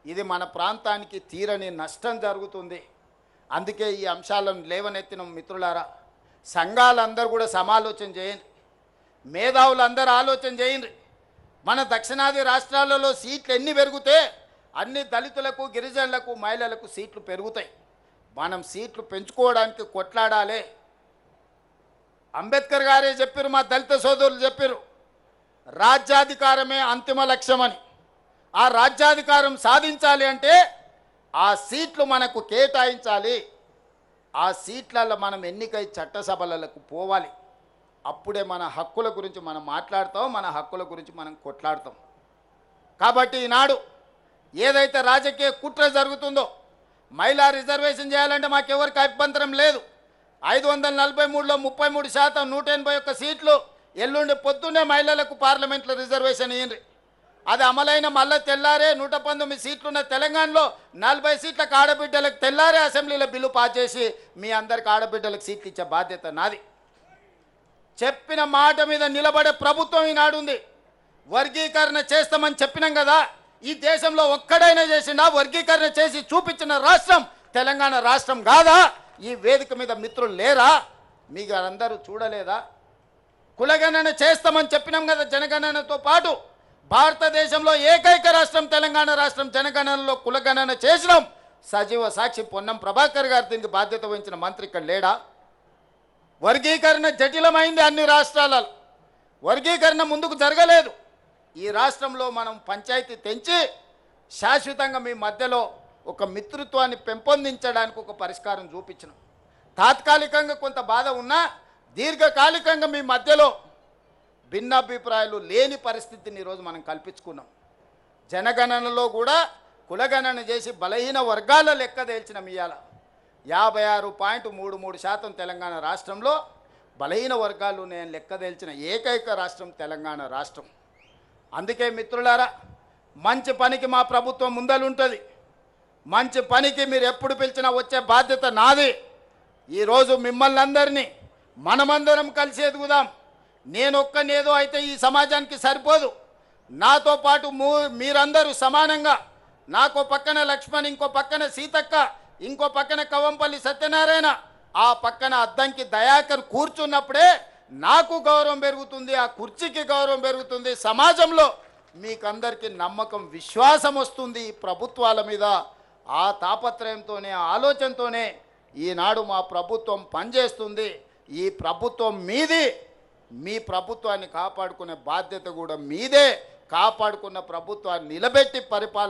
ఇది మన ప్రాంతానికి తీరని నష్టం జరుగుతుంది. అందుకే ఈ అంశాలను లేవనెత్తిన మిత్రులారా, సంఘాలందరూ కూడా సమాలోచన చేయండి, మేధావులందరూ ఆలోచన చేయండి. మన దక్షిణాది రాష్ట్రాలలో సీట్లు ఎన్ని పెరిగితే అన్ని దళితులకు, గిరిజనులకు, మహిళలకు సీట్లు పెరుగుతాయి. మనం సీట్లు పెంచుకోవడానికి కొట్లాడాలి. అంబేద్కర్ గారే చెప్పారు, మా దళిత సోదరులు చెప్పారు, రాజ్యాధికారమే అంతిమ లక్ష్యమని. ఆ రాజ్యాధికారం సాధించాలి అంటే ఆ సీట్లు మనకు కేటాయించాలి. ఆ సీట్లలో మనం ఎన్నికై చట్టసభలకు పోవాలి. అప్పుడే మన హక్కుల గురించి మనం మాట్లాడతాం, మన హక్కుల గురించి మనం కొట్లాడతాం. కాబట్టి ఈనాడు ఏదైతే రాజకీయ కుట్ర జరుగుతుందో, మహిళా రిజర్వేషన్ చేయాలంటే మాకెవరికి అభ్యంతరం లేదు. 543లో 33%, 181 సీట్లు ఎల్లుండి పొద్దున్నే మహిళలకు పార్లమెంట్లో రిజర్వేషన్ ఇయ్యండి. అది అమలైన మళ్ళీ తెల్లారే 119 సీట్లున్న తెలంగాణలో 40 సీట్లకు ఆడబిడ్డలకు తెల్లారే అసెంబ్లీలో బిల్లు పాస్ చేసి మీ అందరికి ఆడబిడ్డలకు సీట్లు ఇచ్చే బాధ్యత నాది. చెప్పిన మాట మీద నిలబడే ప్రభుత్వం ఈనాడు ఉంది. వర్గీకరణ చేస్తామని చెప్పినాం కదా, ఈ దేశంలో ఒక్కడైనా చేసిండా? వర్గీకరణ చేసి చూపించిన రాష్ట్రం తెలంగాణ రాష్ట్రం కాదా? ఈ వేదిక మీద మిత్రులు లేరా? మీకు అందరూ చూడలేదా? కులగణన చేస్తామని చెప్పినాం కదా, జనగణనతో పాటు భారతదేశంలో ఏకైక రాష్ట్రం తెలంగాణ రాష్ట్రం. జనగణనలో కులగణన చేసినాం. సజీవ సాక్షి పొన్నం ప్రభాకర్ గారు దీనికి బాధ్యత వహించిన మంత్రి ఇక్కడ లేడా? వర్గీకరణ జటిలమైంది అన్ని రాష్ట్రాలలో. వర్గీకరణ ముందుకు జరగలేదు. ఈ రాష్ట్రంలో మనం పంచాయతీ తెంచి శాశ్వతంగా మీ మధ్యలో ఒక మిత్రత్వాన్ని పెంపొందించడానికి ఒక పరిష్కారం చూపించినాం. తాత్కాలికంగా కొంత బాధ ఉన్నా దీర్ఘకాలికంగా మీ మధ్యలో భిన్నాభిప్రాయాలు లేని పరిస్థితిని ఈరోజు మనం కల్పించుకున్నాం. జనగణనలో కూడా కులగణన చేసి బలహీన వర్గాల లెక్క తేల్చిన ఇవాళ 56.33% తెలంగాణ రాష్ట్రంలో బలహీన వర్గాలు నేను లెక్క తేల్చిన ఏకైక రాష్ట్రం తెలంగాణ రాష్ట్రం. అందుకే మిత్రులారా, మంచి పనికి మా ప్రభుత్వం ముందలుంటుంది. మంచి పనికి మీరు ఎప్పుడు పిలిచినా వచ్చే బాధ్యత నాది. ఈరోజు మిమ్మల్ని అందరినీ మనమందరం కలిసి ఎదుగుదాం. నేనొక్కనేదో అయితే ఈ సమాజానికి సరిపోదు. నాతో పాటు మీరందరూ సమానంగా, నాకో పక్కన లక్ష్మణ్, ఇంకో పక్కన సీతక్క, ఇంకో పక్కన కవంపల్లి సత్యనారాయణ, ఆ పక్కన అద్దంకి దయాకర్ కూర్చున్నప్పుడే నాకు గౌరవం పెరుగుతుంది, ఆ కుర్చీకి గౌరవం పెరుగుతుంది. సమాజంలో మీకందరికీ నమ్మకం, విశ్వాసం వస్తుంది ఈ ప్రభుత్వాల మీద. ఆ తాపత్రయంతోనే, ఆలోచనతోనే ఈనాడు మా ప్రభుత్వం పనిచేస్తుంది. ఈ ప్రభుత్వం మీది. మీ ప్రభుత్వాన్ని కాపాడుకునే బాధ్యత కూడా మీదే. కాపాడుకున్న ప్రభుత్వాన్ని నిలబెట్టి పరిపాలన